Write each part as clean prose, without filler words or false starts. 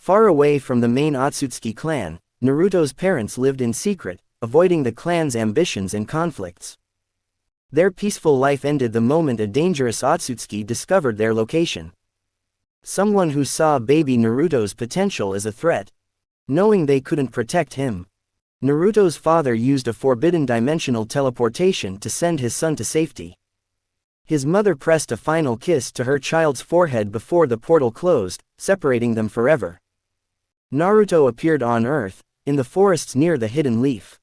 Far away from the main Ōtsutsuki clan, Naruto's parents lived in secret, avoiding the clan's ambitions and conflicts. Their peaceful life ended the moment a dangerous Otsutsuki discovered their location. Someone who saw baby Naruto's potential as a threat. Knowing they couldn't protect him, Naruto's father used a forbidden dimensional teleportation to send his son to safety. His mother pressed a final kiss to her child's forehead before the portal closed, separating them forever. Naruto appeared on Earth, in the forests near the hidden leaf.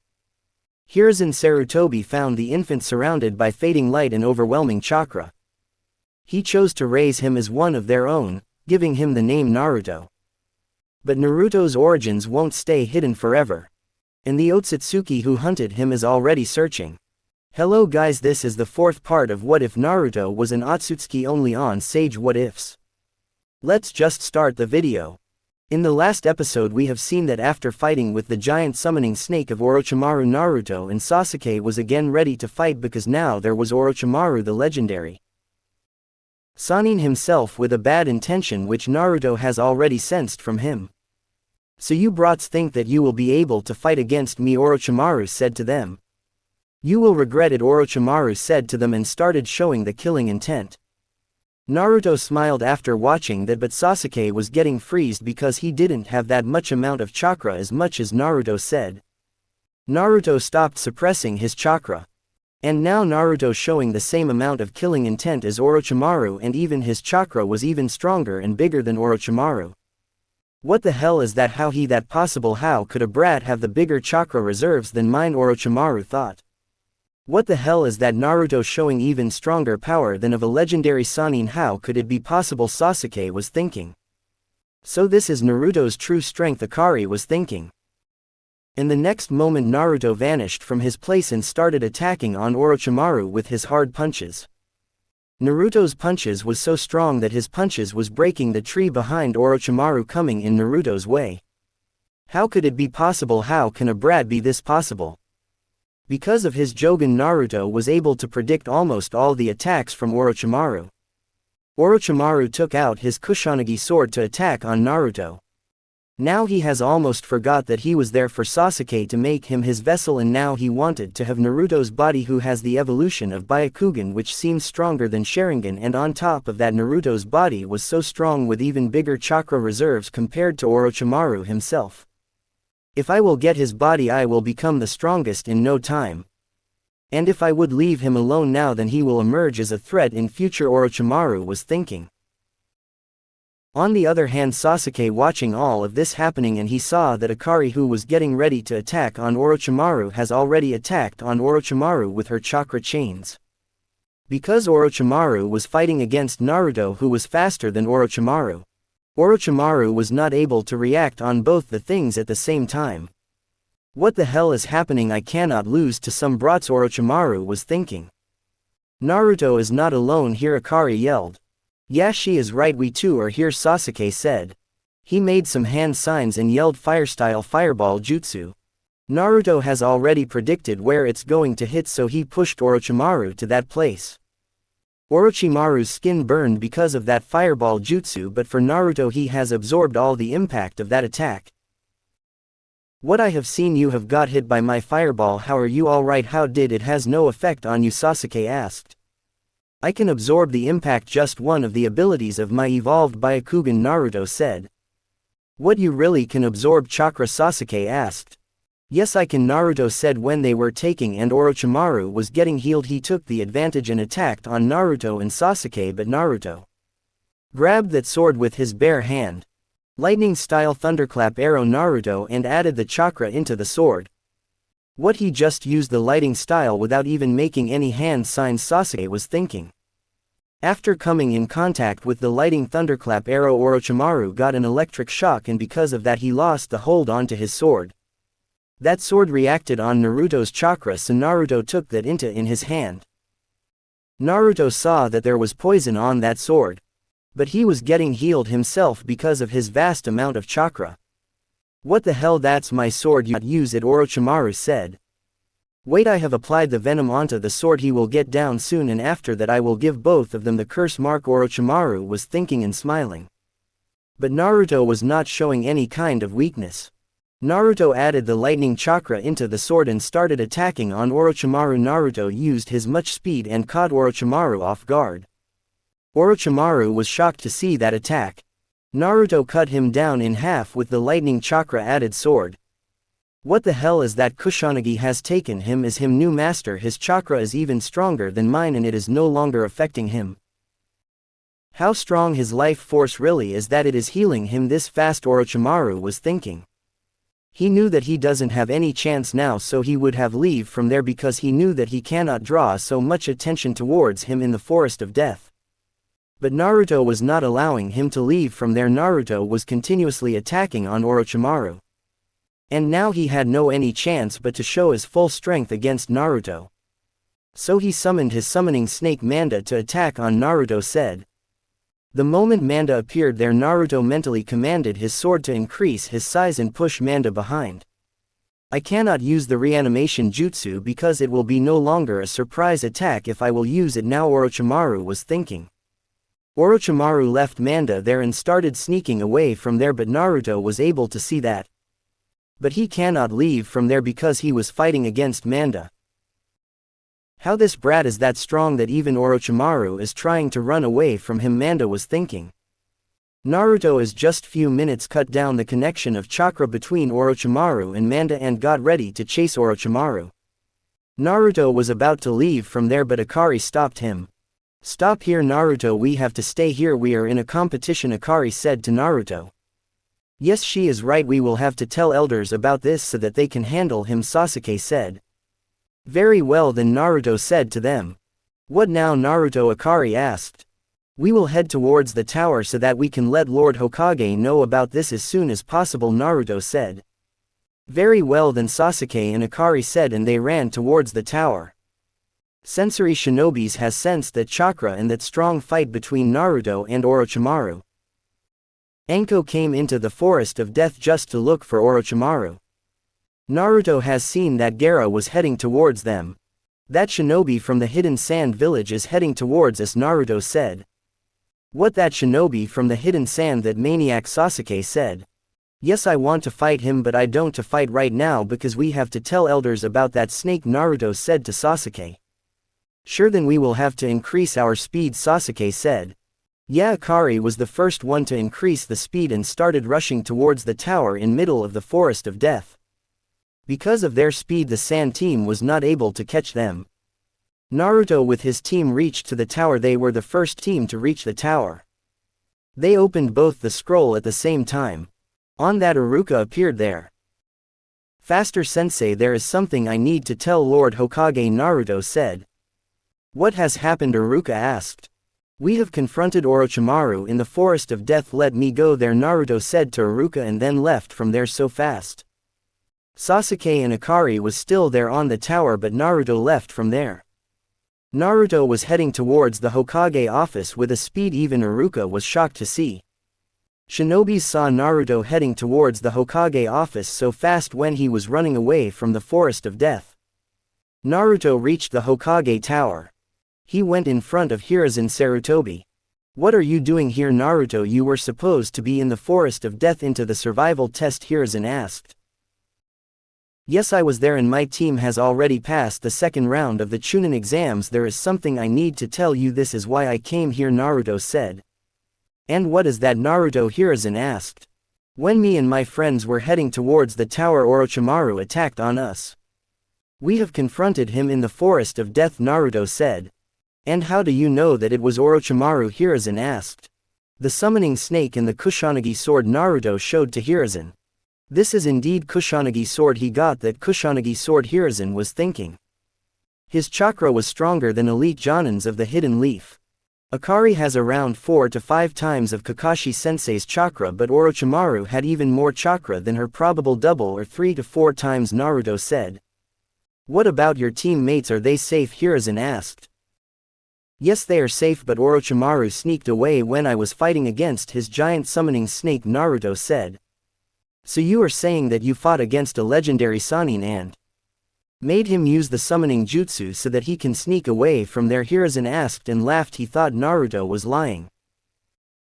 Hiruzen Sarutobi found the infant surrounded by fading light and overwhelming chakra. He chose to raise him as one of their own, giving him the name Naruto. But Naruto's origins won't stay hidden forever. And the Ōtsutsuki who hunted him is already searching. Hello guys, this is the fourth part of What If Naruto Was an Ōtsutsuki only on Sage What Ifs. Let's just start the video. In the last episode we have seen that after fighting with the giant summoning snake of Orochimaru, Naruto and Sasuke was again ready to fight because now there was Orochimaru the legendary Sannin himself with a bad intention which Naruto has already sensed from him. So you brats think that you will be able to fight against me, Orochimaru said to them. You will regret it, Orochimaru said to them and started showing the killing intent. Naruto smiled after watching that, but Sasuke was getting freezed because he didn't have that much amount of chakra as much as Naruto said. Naruto stopped suppressing his chakra. And now Naruto showing the same amount of killing intent as Orochimaru, and even his chakra was even stronger and bigger than Orochimaru. What the hell is that? How that possible? How could a brat have the bigger chakra reserves than mine? Orochimaru thought. What the hell is that? Naruto showing even stronger power than of a legendary Sannin. How could it be possible? Sasuke was thinking. So this is Naruto's true strength, Akari was thinking. In the next moment Naruto vanished from his place and started attacking on Orochimaru with his hard punches. Naruto's punches was so strong that his punches was breaking the tree behind Orochimaru coming in Naruto's way. How could it be possible? How can a brat be this possible? Because of his Jōgan, Naruto was able to predict almost all the attacks from Orochimaru. Orochimaru took out his Kusanagi sword to attack on Naruto. Now he has almost forgot that he was there for Sasuke to make him his vessel, and now he wanted to have Naruto's body, who has the evolution of Byakugan which seems stronger than Sharingan, and on top of that Naruto's body was so strong with even bigger chakra reserves compared to Orochimaru himself. If I will get his body I will become the strongest in no time. And if I would leave him alone now then he will emerge as a threat in future, Orochimaru was thinking. On the other hand, Sasuke watching all of this happening, and he saw that Akari, who was getting ready to attack on Orochimaru, has already attacked on Orochimaru with her chakra chains. Because Orochimaru was fighting against Naruto, who was faster than Orochimaru, Orochimaru was not able to react on both the things at the same time. What the hell is happening? I cannot lose to some brats, Orochimaru was thinking. Naruto is not alone here, Akari yelled. Yeah, she is right, we too are here, Sasuke said. He made some hand signs and yelled fire-style fireball jutsu. Naruto has already predicted where it's going to hit, so he pushed Orochimaru to that place. Orochimaru's skin burned because of that fireball jutsu, but for Naruto he has absorbed all the impact of that attack. What I have seen, you have got hit by my fireball. How are you alright? How did it has no effect on you? Sasuke asked. I can absorb the impact, just one of the abilities of my evolved Byakugan, Naruto said. What, you really can absorb chakra? Sasuke asked. Yes I can, Naruto said. When they were taking and Orochimaru was getting healed, he took the advantage and attacked on Naruto and Sasuke, but Naruto grabbed that sword with his bare hand. Lightning style thunderclap arrow Naruto and added the chakra into the sword. What, he just used the lighting style without even making any hand signs? Sasuke was thinking. After coming in contact with the lighting thunderclap arrow, Orochimaru got an electric shock, and because of that he lost the hold onto his sword. That sword reacted on Naruto's chakra, so Naruto took that into in his hand. Naruto saw that there was poison on that sword. But he was getting healed himself because of his vast amount of chakra. What the hell, that's my sword, you use it, Orochimaru said. Wait, I have applied the venom onto the sword, he will get down soon, and after that I will give both of them the curse mark, Orochimaru was thinking and smiling. But Naruto was not showing any kind of weakness. Naruto added the lightning chakra into the sword and started attacking on Orochimaru. Naruto used his much speed and caught Orochimaru off guard. Orochimaru was shocked to see that attack. Naruto cut him down in half with the lightning chakra added sword. What the hell is that? Kusanagi has taken him as him new master. His chakra is even stronger than mine and it is no longer affecting him. How strong his life force really is that it is healing him this fast, Orochimaru was thinking. He knew that he doesn't have any chance now, so he would have leave from there because he knew that he cannot draw so much attention towards him in the forest of death. But Naruto was not allowing him to leave from there. Naruto was continuously attacking on Orochimaru. And now he had no any chance but to show his full strength against Naruto. So he summoned his summoning snake Manda to attack on Naruto said. The moment Manda appeared there, Naruto mentally commanded his sword to increase his size and push Manda behind. I cannot use the reanimation jutsu because it will be no longer a surprise attack if I will use it now, Orochimaru was thinking. Orochimaru left Manda there and started sneaking away from there, but Naruto was able to see that. But he cannot leave from there because he was fighting against Manda. How this brat is that strong that even Orochimaru is trying to run away from him, Manda was thinking. Naruto is just few minutes cut down the connection of chakra between Orochimaru and Manda and got ready to chase Orochimaru. Naruto was about to leave from there but Akari stopped him. Stop here Naruto, we have to stay here, we are in a competition, Akari said to Naruto. Yes, she is right, we will have to tell elders about this so that they can handle him, Sasuke said. Very well then, Naruto said to them. What now, Naruto? Akari asked. We will head towards the tower so that we can let Lord Hokage know about this as soon as possible, Naruto said. Very well then, Sasuke and Akari said, and they ran towards the tower. Sensory shinobis has sensed that chakra and that strong fight between Naruto and Orochimaru. Anko came into the forest of death just to look for Orochimaru. Naruto has seen that Gaara was heading towards them. That shinobi from the hidden sand village is heading towards us, Naruto said. What, that shinobi from the hidden sand? That maniac, Sasuke said. Yes, I want to fight him but I don't to fight right now because we have to tell elders about that snake, Naruto said to Sasuke. Sure, then we will have to increase our speed, Sasuke said. Yeah, Akari was the first one to increase the speed and started rushing towards the tower in middle of the forest of death. Because of their speed the sand team was not able to catch them. Naruto with his team reached to the tower. They were the first team to reach the tower. They opened both the scroll at the same time. On that Iruka appeared there. Faster sensei, there is something I need to tell Lord Hokage, Naruto said. What has happened? Iruka asked. We have confronted Orochimaru in the forest of death, let me go there, Naruto said to Iruka and then left from there so fast. Sasuke and Akari was still there on the tower but Naruto left from there. Naruto was heading towards the Hokage office with a speed even Iruka was shocked to see. Shinobis saw Naruto heading towards the Hokage office so fast when he was running away from the forest of death. Naruto reached the Hokage tower. He went in front of Hiruzen Sarutobi. What are you doing here, Naruto? You were supposed to be in the forest of death into the survival test, Hiruzen asked. Yes, I was there and my team has already passed the second round of the Chunin exams. There is something I need to tell you, this is why I came here, Naruto said. And what is that, Naruto? Hiruzen asked. When me and my friends were heading towards the tower, Orochimaru attacked on us. We have confronted him in the forest of death, Naruto said. And how do you know that it was Orochimaru? Hiruzen asked. The summoning snake and the Kusanagi sword, Naruto showed to Hiruzen. This is indeed Kusanagi sword, he got that Kusanagi sword, Hiruzen was thinking. His chakra was stronger than elite Jonins of the hidden leaf. Akari has around 4 to 5 times of Kakashi sensei's chakra, but Orochimaru had even more chakra than her, probable double or 3 to 4 times, Naruto said. What about your teammates, are they safe? Hiruzen asked. Yes, they are safe, but Orochimaru sneaked away when I was fighting against his giant summoning snake, Naruto said. So you are saying that you fought against a legendary Sannin and made him use the summoning jutsu so that he can sneak away from there? Hiruzen asked and laughed. He thought Naruto was lying.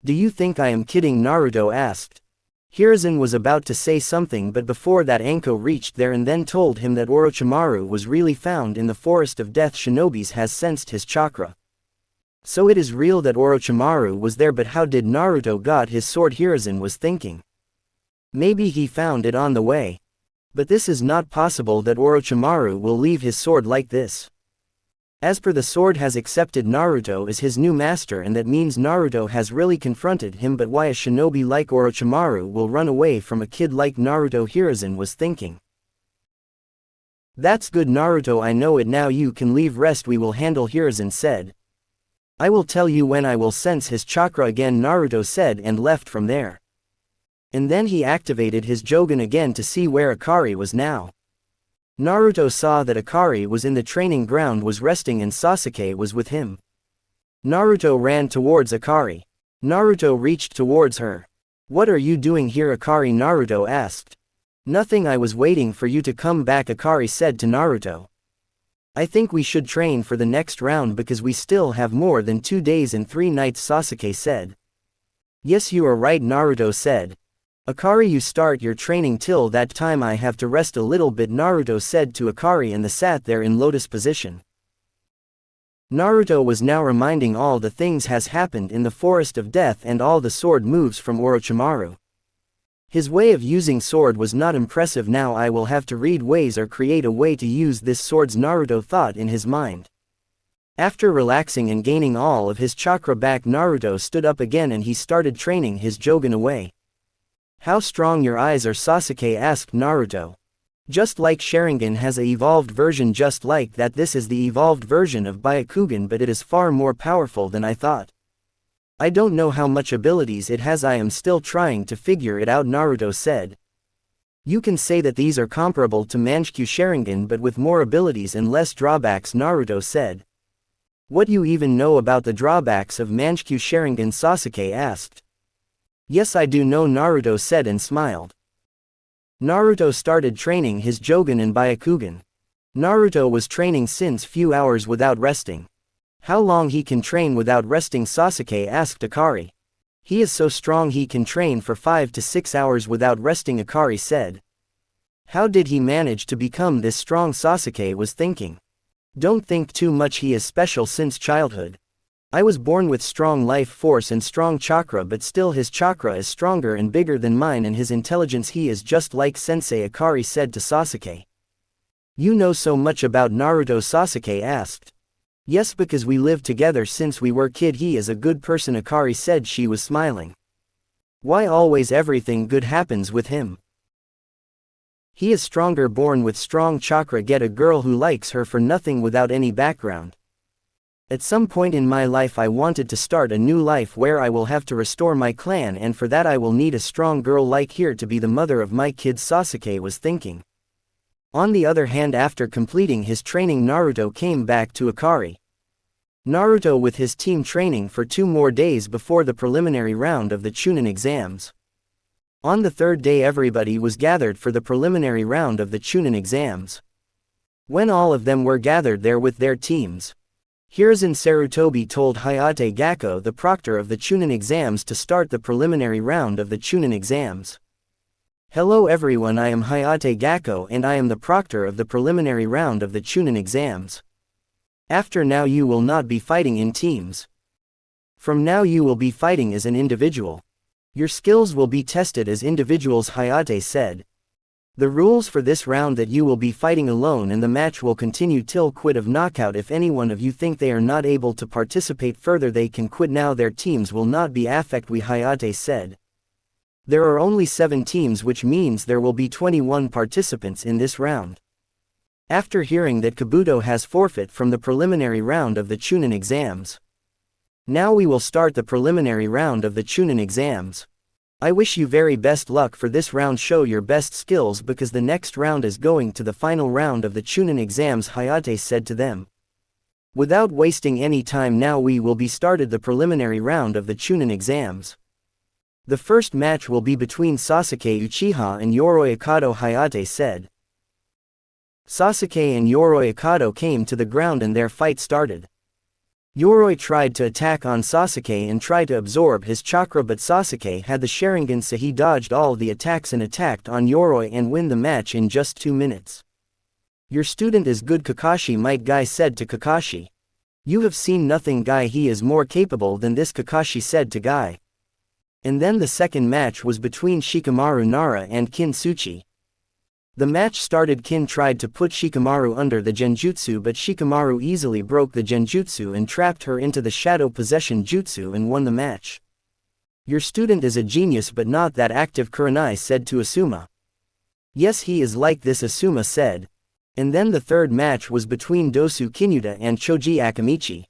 Do you think I am kidding? Naruto asked. Hiruzen was about to say something, but before that Anko reached there and then told him that Orochimaru was really found in the Forest of Death. Shinobis has sensed his chakra. So it is real that Orochimaru was there, but how did Naruto got his sword? Hiruzen was thinking. Maybe he found it on the way. But this is not possible that Orochimaru will leave his sword like this. As per the sword has accepted Naruto as his new master, and that means Naruto has really confronted him, but why a shinobi like Orochimaru will run away from a kid like Naruto? Hiruzen was thinking. That's good Naruto, I know it now, you can leave, rest we will handle, Hiruzen said. I will tell you when I will sense his chakra again, Naruto said, and left from there. And then he activated his Jogan again to see where Akari was now. Naruto saw that Akari was in the training ground, was resting, and Sasuke was with him. Naruto ran towards Akari. Naruto reached towards her. What are you doing here, Akari? Naruto asked. Nothing, I was waiting for you to come back, Akari said to Naruto. I think we should train for the next round because we still have more than 2 days and 3 nights, Sasuke said. Yes, you are right, Naruto said. Akari, you start your training, till that time I have to rest a little bit, Naruto said to Akari, and they sat there in lotus position. Naruto was now reminding all the things has happened in the Forest of Death and all the sword moves from Orochimaru. His way of using sword was not impressive. Now I will have to read ways or create a way to use this swords, Naruto thought in his mind. After relaxing and gaining all of his chakra back, Naruto stood up again and he started training his Jogan away. How strong your eyes are, Sasuke asked Naruto. Just like Sharingan has a evolved version, just like that this is the evolved version of Byakugan, but it is far more powerful than I thought. I don't know how much abilities it has, I am still trying to figure it out, Naruto said. You can say that these are comparable to Manchukuo Sharingan but with more abilities and less drawbacks, Naruto said. What do you even know about the drawbacks of Manchukuo Sharingan? Sasuke asked. Yes, I do know, Naruto said and smiled. Naruto started training his Jogan and Byakugan. Naruto was training since few hours without resting. How long he can train without resting? Sasuke asked Akari. He is so strong he can train for 5 to 6 hours without resting, Akari said. How did he manage to become this strong? Sasuke was thinking. Don't think too much, he is special since childhood. I was born with strong life force and strong chakra, but still his chakra is stronger and bigger than mine, and his intelligence, he is just like Sensei, Akari said to Sasuke. You know so much about Naruto? Sasuke asked. Yes, because we lived together since we were kid. He is a good person, Akari said. She was smiling. Why always everything good happens with him? He is stronger, born with strong chakra. Get a girl who likes her for nothing without any background. At some point in my life I wanted to start a new life where I will have to restore my clan, and for that I will need a strong girl like her to be the mother of my kids, Sasuke was thinking. On the other hand, after completing his training, Naruto came back to Akari. Naruto with his team training for 2 more days before the preliminary round of the Chunin exams. On the 3rd day everybody was gathered for the preliminary round of the Chunin exams. When all of them were gathered there with their teams, Hiruzen Sarutobi told Hayate Gakko, the proctor of the Chunin exams, to start the preliminary round of the Chunin exams. Hello everyone, I am Hayate Gakko and I am the proctor of the preliminary round of the Chunin exams. After now you will not be fighting in teams. From now you will be fighting as an individual. Your skills will be tested as individuals, Hayate said. The rules for this round that you will be fighting alone and the match will continue till quit of knockout. If any one of you think they are not able to participate further, they can quit now. Their teams will not be affected, Hayate said. There are only 7 teams, which means there will be 21 participants in this round. After hearing that Kabuto has forfeit from the preliminary round of the Chunin exams. Now we will start the preliminary round of the Chunin exams. I wish you very best luck for this round. Show your best skills because the next round is going to the final round of the Chunin exams, Hayate said to them. Without wasting any time, now we will be started the preliminary round of the Chunin exams. The first match will be between Sasuke Uchiha and Yoroi Akado, Hayate said. Sasuke and Yoroi Akado came to the ground and their fight started. Yoroi tried to attack on Sasuke and tried to absorb his chakra, but Sasuke had the Sharingan, so he dodged all the attacks and attacked on Yoroi and win the match in just 2 minutes. Your student is good, Kakashi might Guy said to Kakashi. You have seen nothing, Guy, he is more capable than this, Kakashi said to Guy. And then the second match was between Shikamaru Nara and Kin Suchi. The match started. Kin tried to put Shikamaru under the genjutsu, but Shikamaru easily broke the genjutsu and trapped her into the shadow possession jutsu and won the match. Your student is a genius but not that active, Kurenai said to Asuma. Yes, he is like this, Asuma said. And then the third match was between Dosu Kinyuda and Choji Akamichi.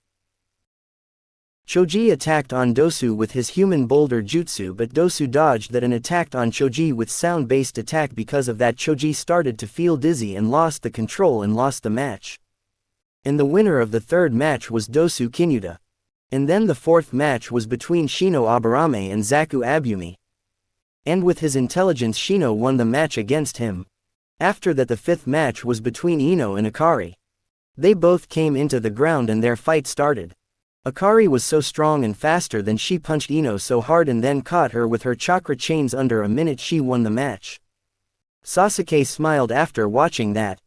Choji attacked on Dosu with his human boulder jutsu, but Dosu dodged that and attacked on Choji with sound-based attack. Because of that, Choji started to feel dizzy and lost the control and lost the match. And the winner of the third match was Dosu Kinyuda. And then the fourth match was between Shino Aburame and Zaku Abumi. And with his intelligence, Shino won the match against him. After that, the fifth match was between Ino and Akari. They both came into the ground and their fight started. Akari was so strong and faster than she punched Ino so hard and then caught her with her chakra chains. Under a minute she won the match. Sasuke smiled after watching that.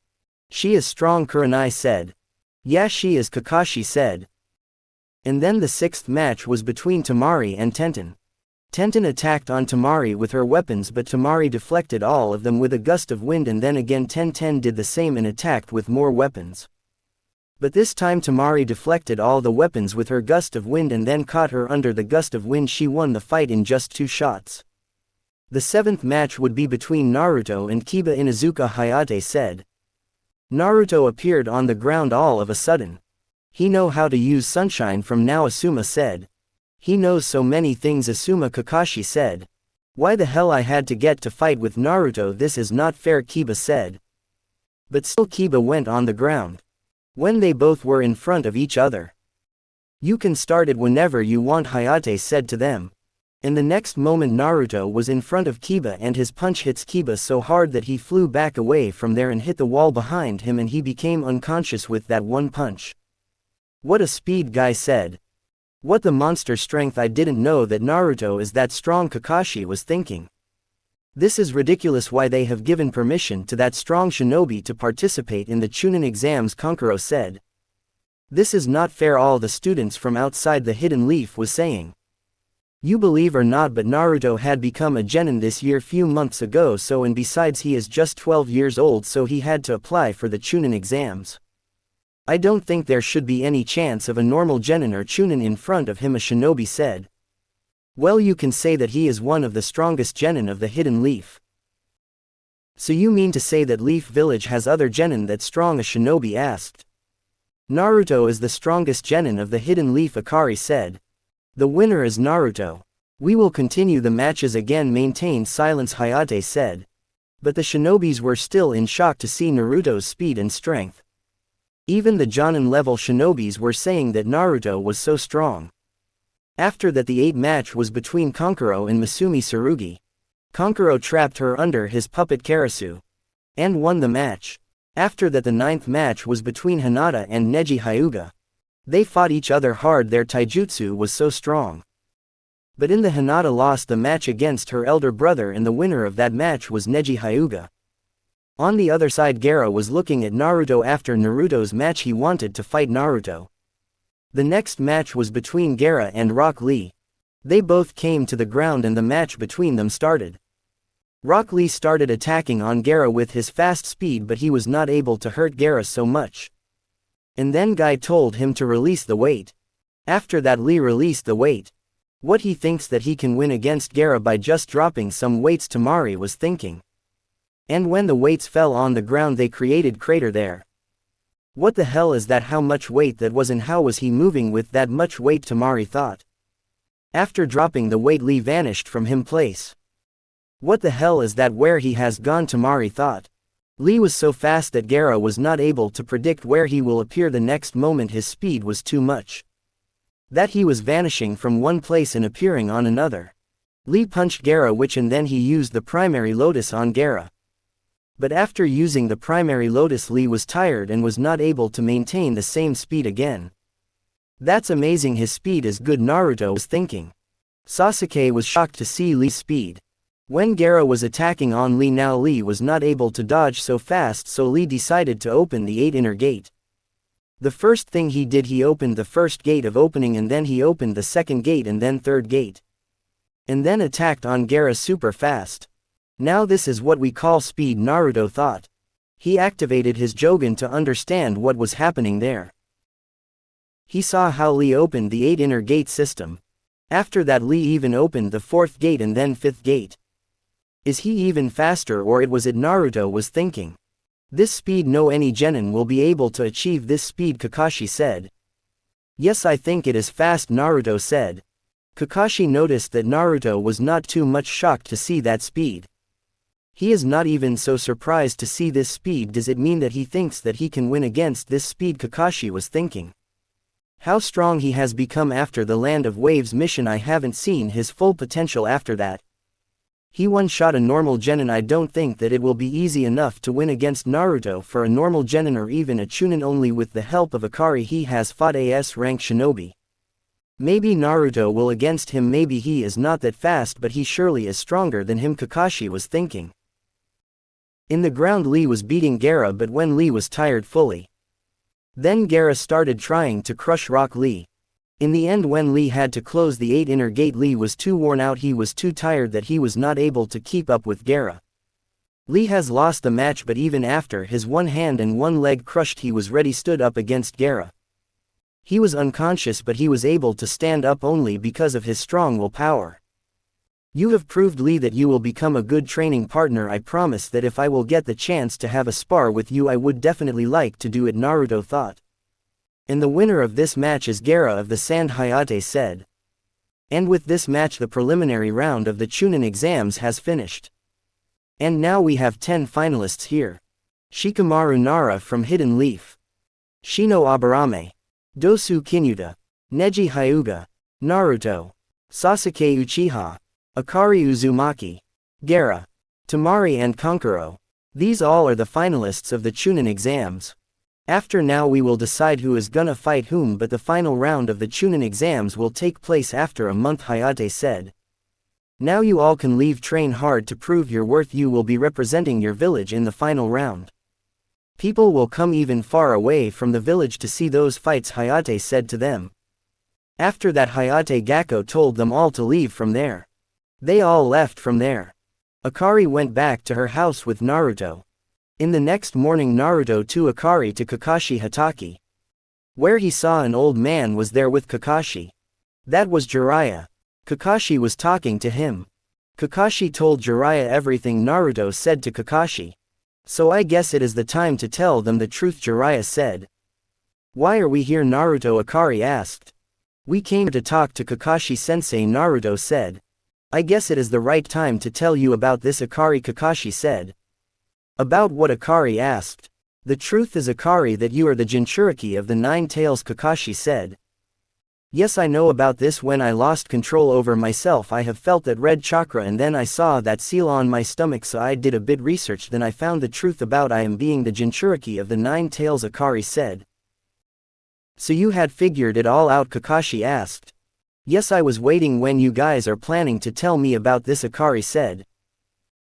She is strong, Kurenai said. Yeah, she is, Kakashi said. And then the sixth match was between Temari and Tenten. Tenten attacked on Temari with her weapons, but Temari deflected all of them with a gust of wind, and then again Tenten did the same and attacked with more weapons. But this time Temari deflected all the weapons with her gust of wind and then caught her under the gust of wind. She won the fight in just 2 shots. The seventh match would be between Naruto and Kiba Inuzuka, Hayate said. Naruto appeared on the ground all of a sudden. He know how to use sunshine from now, Asuma said. He knows so many things, Asuma, Kakashi said. Why the hell I had to get to fight with Naruto, this is not fair, Kiba said. But still Kiba went on the ground. When they both were in front of each other. You can start it whenever you want, Hayate said to them. In the next moment Naruto was in front of Kiba and his punch hits Kiba so hard that he flew back away from there and hit the wall behind him, and he became unconscious with that one punch. What a speed, Guy said. What the monster strength, I didn't know that Naruto is that strong, Kakashi was thinking. This is ridiculous, why they have given permission to that strong shinobi to participate in the Chunin exams, Kankuro said. This is not fair, all the students from outside the Hidden Leaf was saying. You believe or not, but Naruto had become a genin this year few months ago, so, and besides he is just 12 years old, so he had to apply for the Chunin exams. I don't think there should be any chance of a normal genin or Chunin in front of him, a shinobi said. Well, you can say that he is one of the strongest genin of the Hidden Leaf. So you mean to say that Leaf Village has other genin that strong, a shinobi asked. Naruto is the strongest genin of the Hidden Leaf, Akari said. The winner is Naruto. We will continue the matches again, maintain silence, Hayate said. But the shinobis were still in shock to see Naruto's speed and strength. Even the Jonin level shinobis were saying that Naruto was so strong. After that, the 8th match was between Kankuro and Masumi Tsurugi. Kankuro trapped her under his puppet Karasu. And won the match. After that, the 9th match was between Hinata and Neji Hyuga. They fought each other hard, their taijutsu was so strong. But in the Hinata lost the match against her elder brother, and the winner of that match was Neji Hyuga. On the other side, Gaara was looking at Naruto. After Naruto's match, he wanted to fight Naruto. The next match was between Gaara and Rock Lee. They both came to the ground and the match between them started. Rock Lee started attacking on Gaara with his fast speed, but he was not able to hurt Gaara so much. And then Guy told him to release the weight. After that, Lee released the weight. What, he thinks that he can win against Gaara by just dropping some weights, Temari was thinking. And when the weights fell on the ground, they created crater there. What the hell is that? How much weight that was, and how was he moving with that much weight, Temari thought. After dropping the weight, Lee vanished from him place. What the hell is that? Where he has gone, Temari thought. Lee was so fast that Gaara was not able to predict where he will appear the next moment. His speed was too much. That he was vanishing from one place and appearing on another. Lee punched Gaara, and then he used the primary lotus on Gaara. But after using the primary lotus, Lee was tired and was not able to maintain the same speed again. That's amazing, his speed is good, Naruto was thinking. Sasuke was shocked to see Lee's speed. When Gaara was attacking on Lee, now Lee was not able to dodge so fast, so Lee decided to open the 8 inner gate. The first thing he did, he opened the first gate of opening, and then he opened the second gate and then third gate. And then attacked on Gaara super fast. Now this is what we call speed, Naruto thought. He activated his Jogan to understand what was happening there. He saw how Lee opened the 8 inner gate system. After that Lee even opened the 4th gate and then 5th gate. Is he even faster, or it was it, Naruto was thinking. This speed, no any genin will be able to achieve this speed, Kakashi said. Yes, I think it is fast, Naruto said. Kakashi noticed that Naruto was not too much shocked to see that speed. He is not even so surprised to see this speed. Does it mean that he thinks that he can win against this speed? Kakashi was thinking. How strong he has become after the Land of Waves mission. I haven't seen his full potential after that. He one-shot a normal genin. I don't think that it will be easy enough to win against Naruto for a normal genin or even a Chunin. Only with the help of Akari he has fought AS rank shinobi. Maybe Naruto will against him. Maybe he is not that fast, but he surely is stronger than him, Kakashi was thinking. In the ground Lee was beating Gaara, but when Lee was tired fully. Then Gaara started trying to crush Rock Lee. In the end, when Lee had to close the 8 inner gate, Lee was too worn out, he was too tired that he was not able to keep up with Gaara. Lee has lost the match, but even after his one hand and one leg crushed, he was ready, stood up against Gaara. He was unconscious, but he was able to stand up only because of his strong willpower. You have proved, Lee, that you will become a good training partner. I promise that if I will get the chance to have a spar with you, I would definitely like to do it, Naruto thought. And the winner of this match is Gaara of the Sand, Hayate said. And with this match the preliminary round of the Chunin exams has finished. And now we have 10 finalists here. Shikamaru Nara from Hidden Leaf. Shino Aburame. Dosu Kinyuta. Neji Hyuga. Naruto. Sasuke Uchiha. Akari Uzumaki. Gaara. Temari and Kankuro. These all are the finalists of the Chunin exams. After now we will decide who is gonna fight whom, but the final round of the Chunin exams will take place after a month, Hayate said. Now you all can leave, train hard to prove your worth. You will be representing your village in the final round. People will come even far away from the village to see those fights, Hayate said to them. After that Hayate Gakko told them all to leave from there. They all left from there. Akari went back to her house with Naruto. In the next morning Naruto took Akari to Kakashi Hatake. Where he saw an old man was there with Kakashi. That was Jiraiya. Kakashi was talking to him. Kakashi told Jiraiya everything. Naruto said to Kakashi. So I guess it is the time to tell them the truth, Jiraiya said. Why are we here, Naruto? Akari asked. We came to talk to Kakashi sensei, Naruto said. I guess it is the right time to tell you about this, Akari, Kakashi said. About what? Akari asked. The truth is, Akari, that you are the Jinchuriki of the 9 tails, Kakashi said. Yes, I know about this. When I lost control over myself, I have felt that red chakra, and then I saw that seal on my stomach, so I did a bit research, then I found the truth about I am being the Jinchuriki of the 9 tails, Akari said. So you had figured it all out, Kakashi asked. Yes, I was waiting when you guys are planning to tell me about this, Akari said.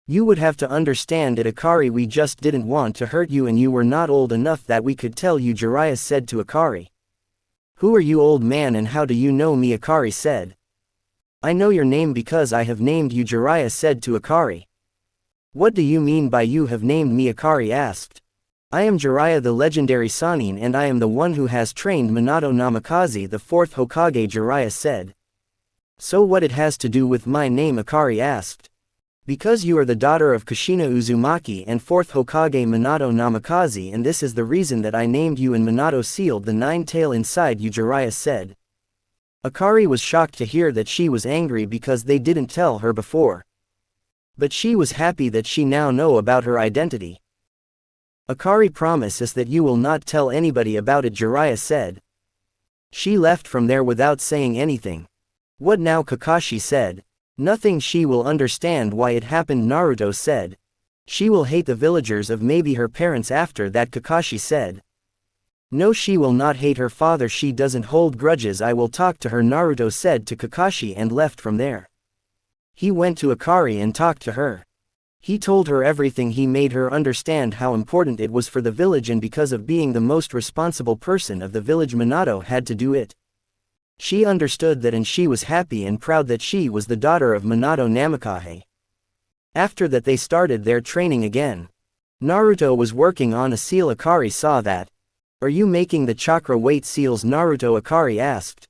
You would have to understand it, Akari, we just didn't want to hurt you, and you were not old enough that we could tell you, Jiraiya said to Akari. Who are you, old man, and how do you know me? Akari said. I know your name because I have named you, Jiraiya said to Akari. What do you mean by you have named me? Akari asked. I am Jiraiya the legendary Sannin, and I am the one who has trained Minato Namikaze, the 4th Hokage, Jiraiya said. So what it has to do with my name? Akari asked. Because you are the daughter of Kushina Uzumaki and 4th Hokage Minato Namikaze, and this is the reason that I named you, and Minato sealed the 9 tail inside you, Jiraiya said. Akari was shocked to hear that she was angry because they didn't tell her before. But she was happy that she now know about her identity. Akari promises that you will not tell anybody about it, Jiraiya said. She left from there without saying anything. What now? Kakashi said. Nothing, she will understand why it happened, Naruto said. She will hate the villagers of maybe her parents after that, Kakashi said. No, she will not hate her father, she doesn't hold grudges, I will talk to her, Naruto said to Kakashi and left from there. He went to Akari and talked to her. He told her everything, he made her understand how important it was for the village, and because of being the most responsible person of the village Minato had to do it. She understood that and she was happy and proud that she was the daughter of Minato Namikaze. After that they started their training again. Naruto was working on a seal. Akari saw that. Are you making the chakra weight seals? Naruto Akari asked.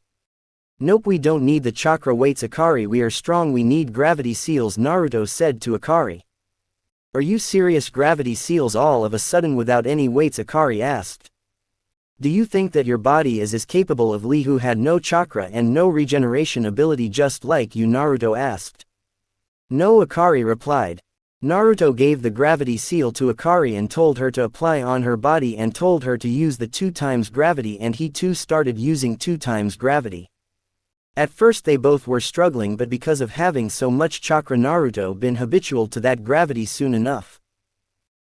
Nope, we don't need the chakra weights Akari, we are strong, we need gravity seals, Naruto said to Akari. Are you serious? Gravity seals all of a sudden without any weights? Akari asked. Do you think that your body is as capable of Lee, who had no chakra and no regeneration ability just like you? Naruto asked. No, Akari replied. Naruto gave the gravity seal to Akari and told her to apply on her body and told her to use the 2 times gravity, and he too started using 2 times gravity. At first they both were struggling, but because of having so much chakra Naruto been habitual to that gravity soon enough.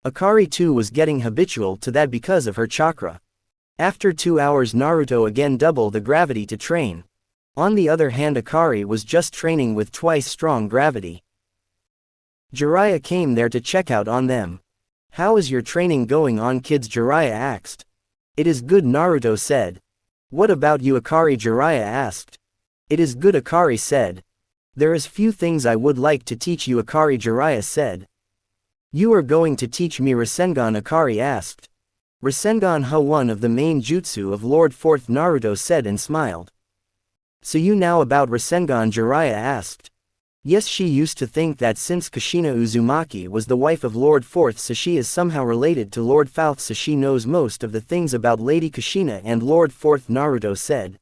Akari too was getting habitual to that because of her chakra. After 2 hours Naruto again doubled the gravity to train. On the other hand, Akari was just training with twice strong gravity. Jiraiya came there to check out on them. How is your training going on, kids? Jiraiya asked. It is good, Naruto said. What about you, Akari? Jiraiya asked. It is good, Akari said. There is few things I would like to teach you, Akari. Jiraiya said. You are going to teach me Rasengan? Akari asked. Rasengan ha, one of the main jutsu of Lord Fourth, Naruto said and smiled. So you know about Rasengan? Jiraiya asked. Yes, she used to think that since Kushina Uzumaki was the wife of Lord Fourth, so she is somehow related to Lord Fouth, so she knows most of the things about Lady Kushina and Lord Fourth, Naruto said.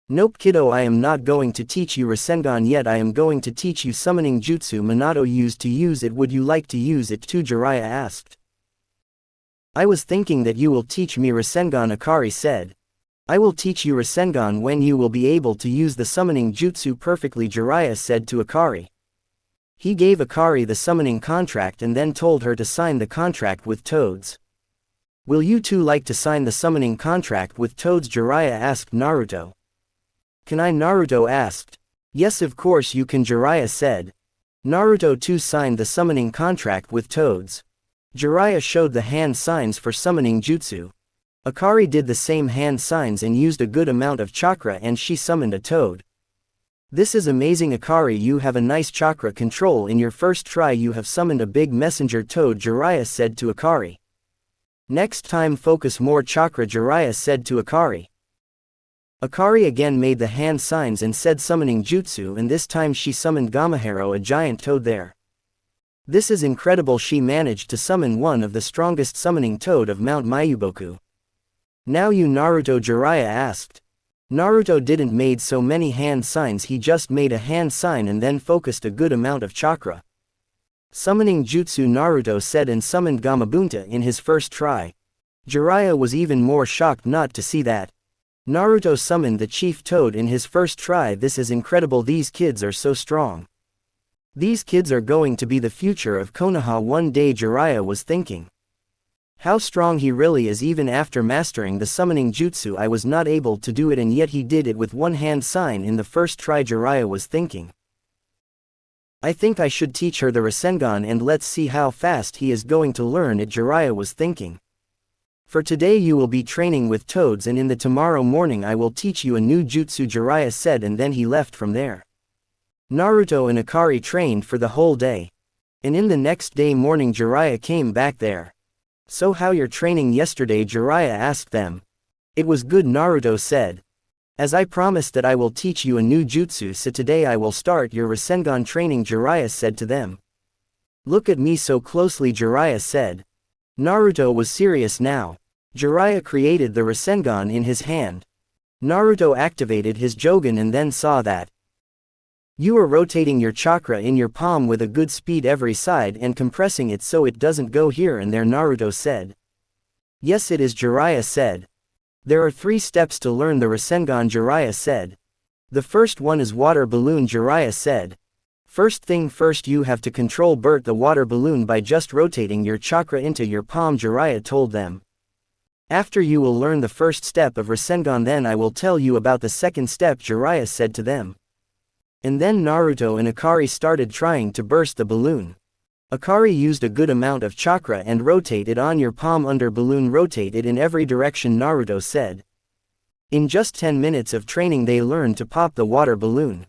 Nope, kiddo, I am not going to teach you Rasengan yet, I am going to teach you summoning jutsu Minato used to use it. Would you like to use it too? Jiraiya asked. I was thinking that you will teach me Rasengan, Akari said. I will teach you Rasengan when you will be able to use the summoning jutsu perfectly, Jiraiya said to Akari. He gave Akari the summoning contract and then told her to sign the contract with Toads. Will you too like to sign the summoning contract with Toads? Jiraiya asked Naruto. Can I? Naruto asked. Yes, of course you can, Jiraiya said. Naruto too signed the summoning contract with Toads. Jiraiya showed the hand signs for summoning jutsu. Akari did the same hand signs and used a good amount of chakra and she summoned a toad. This is amazing, Akari, you have a nice chakra control. In your first try you have summoned a big messenger toad, Jiraiya said to Akari. Next time focus more chakra, Jiraiya said to Akari. Akari again made the hand signs and said summoning jutsu, and this time she summoned Gamahero, a giant toad there. This is incredible, she managed to summon one of the strongest summoning toad of Mount Mayuboku. Now you, Naruto? Jiraiya asked. Naruto didn't made so many hand signs, he just made a hand sign and then focused a good amount of chakra. Summoning jutsu, Naruto said, and summoned Gamabunta in his first try. Jiraiya was even more shocked not to see that. Naruto summoned the chief toad in his first try. This is incredible, these kids are so strong. These kids are going to be the future of Konoha one day, Jiraiya was thinking. How strong he really is. Even after mastering the summoning jutsu I was not able to do it, and yet he did it with one hand sign in the first try, Jiraiya was thinking. I think I should teach her the Rasengan and let's see how fast he is going to learn it, Jiraiya was thinking. For today you will be training with toads and in the tomorrow morning I will teach you a new jutsu, Jiraiya said, and then he left from there. Naruto and Akari trained for the whole day. And in the next day morning Jiraiya came back there. So how your training yesterday? Jiraiya asked them. It was good, Naruto said. As I promised that I will teach you a new jutsu, so today I will start your Rasengan training, Jiraiya said to them. Look at me so closely, Jiraiya said. Naruto was serious now. Jiraiya created the Rasengan in his hand. Naruto activated his Jogan and then saw that. You are rotating your chakra in your palm with a good speed every side and compressing it so it doesn't go here and there, Naruto said. Yes, it is, Jiraiya said. There are 3 steps to learn the Rasengan, Jiraiya said. The first one is water balloon, Jiraiya said. First thing first, you have to control the water balloon by just rotating your chakra into your palm, Jiraiya told them. After you will learn the first step of Rasengan, then I will tell you about the second step, Jiraiya said to them. And then Naruto and Akari started trying to burst the balloon. Akari used a good amount of chakra and rotate it on your palm under balloon, rotate it in every direction, Naruto said. In just 10 minutes of training they learned to pop the water balloon.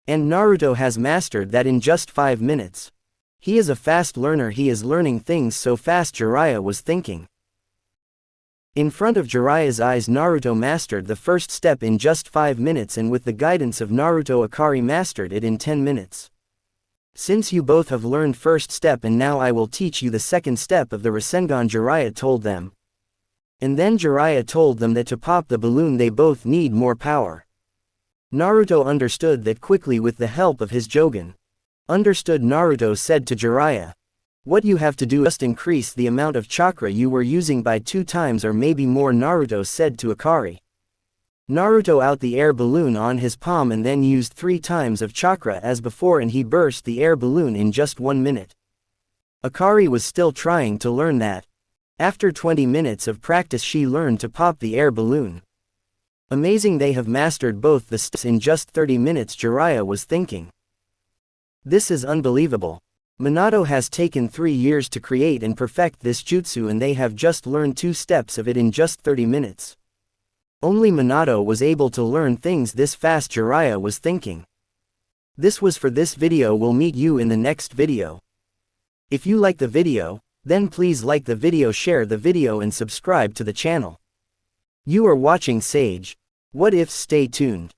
And Naruto has mastered that in just 5 minutes. He is a fast learner, he is learning things so fast, Jiraiya was thinking. In front of Jiraiya's eyes Naruto mastered the first step in just 5 minutes, and with the guidance of Naruto Akari mastered it in 10 minutes. Since you both have learned first step and now I will teach you the second step of the Rasengan, Jiraiya told them. And then Jiraiya told them that to pop the balloon they both need more power. Naruto understood that quickly with the help of his Jogan. Understood, Naruto said to Jiraiya. What you have to do is just increase the amount of chakra you were using by 2 times or maybe more, Naruto said to Akari. Naruto out the air balloon on his palm and then used 3 times of chakra as before, and he burst the air balloon in just 1 minute. Akari was still trying to learn that. After 20 minutes of practice she learned to pop the air balloon. Amazing, they have mastered both the steps in just 30 minutes, Jiraiya was thinking. This is unbelievable. Minato has taken 3 years to create and perfect this jutsu and they have just learned 2 steps of it in just 30 minutes. Only Minato was able to learn things this fast, Jiraiya was thinking. This was for this video, we'll meet you in the next video. If you like the video, then please like the video, share the video and subscribe to the channel. You are watching Sage. What If? Stay tuned.